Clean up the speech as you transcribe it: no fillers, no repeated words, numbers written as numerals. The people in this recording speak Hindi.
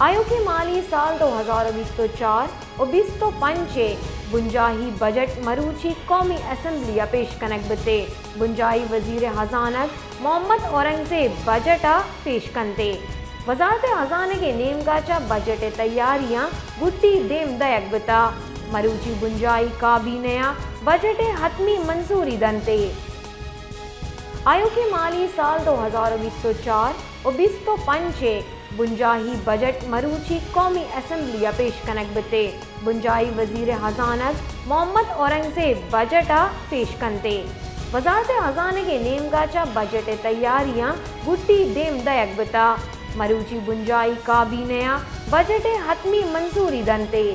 आयोग के माली साल 2024 और 2025 बुंजाही बजट मरूची कौमी असम्बलिया पेश कनक बते बुंजाही वजीर हजानत मोहम्मद औरंगजेब बजट पेश कंते वजारत हजाने के नेमगाचा बजट तैयारियां गुट्टी देम दयक बता मरूची बुंजाही काबीना बजट हतमी मंजूरी दंते। आयोग के माली साल 2024 और 2025 बुंजाही बजट मरूची कौमी असम्बलिया पेश कनक बते बुंजाही वजीर हजानत मोहम्मद औरंगजेब बजट पेश कंते वजारत हजाने के नेमगाचा बजट तैयारियां गुट्टी देम दयक बता मरूची बुंजाही काबीना बजट हतमी मंजूरी दंते।